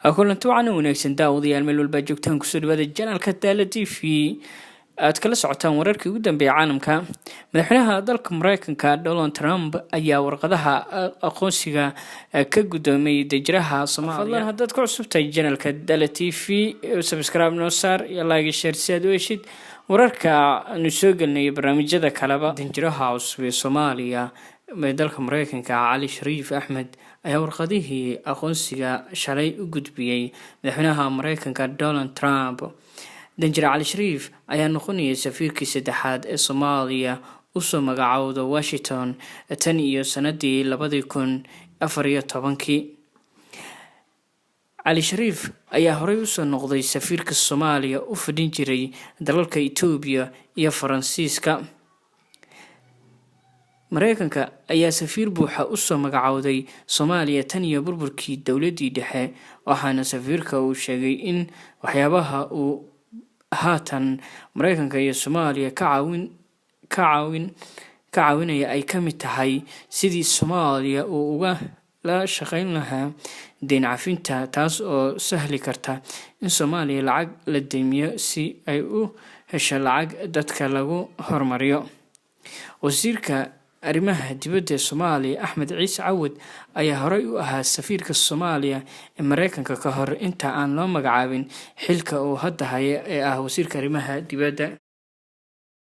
kulanti wacan wanaagsan daawadayaal meel walba joogtaan kusoo dhawaada janaalka Daala TV aad kala socotaan wararkii ugu dambeeyay caalamka. Madaxweynaha dalka Mareykanka Donald Trump ayaa warqadaha aqoonsiga ka gudoomay dajiraha Soomaaliya. Fadlan haddaad ku cusubtahay janaalka Daala TV subscribe noo saar iyo like share si aad u heshid wararka aanu soo galnay barnaamijyada kaleba. Dajiraha cusub ee Soomaaliya dalka Mareykanka Cali Shariif Axmed ayaa warqadihii aqoonsiga shalay u gudbiyay madaxweynaha Mareykanka Donald Trump. Danjire Cali Shariif ayaa noqonaya safiirkii saddexaad ee Soomaaliya u soo magacaawda Washington tan iyo sanadii 2014. Cali Shariif ayaa horey u soo noqday safiirka Soomaaliya u fadhin jiray dalalka Itoobiya iyo Faransiiska. Mareykanka ayaa safiir buuxa u soo magacaawday Soomaaliya tan iyo burburkii dowladii dhexe, waxaana safiirka uu sheegay in waxyaabaha uu haatan Mareykanka iyo Soomaaliya ka caawinaya ay ka mid tahay sidii Soomaaliya uu uga la shaqeyn lahaa deyn cafinta, taas oo sahli karta in Soomaaliya lacag la deymiyo si ay u hesho lacag dadka lagu horumariyo. Wasiirka arrimaha dibadda Soomaaliya Axmed Ciise Cawad ayaa horey u ahaa safiirka Soomaaliya ee Mareykanka ka hor inta aan loo magacaabin xilka uu hadda hayo ee ah wasiirka arrimaha dibadda.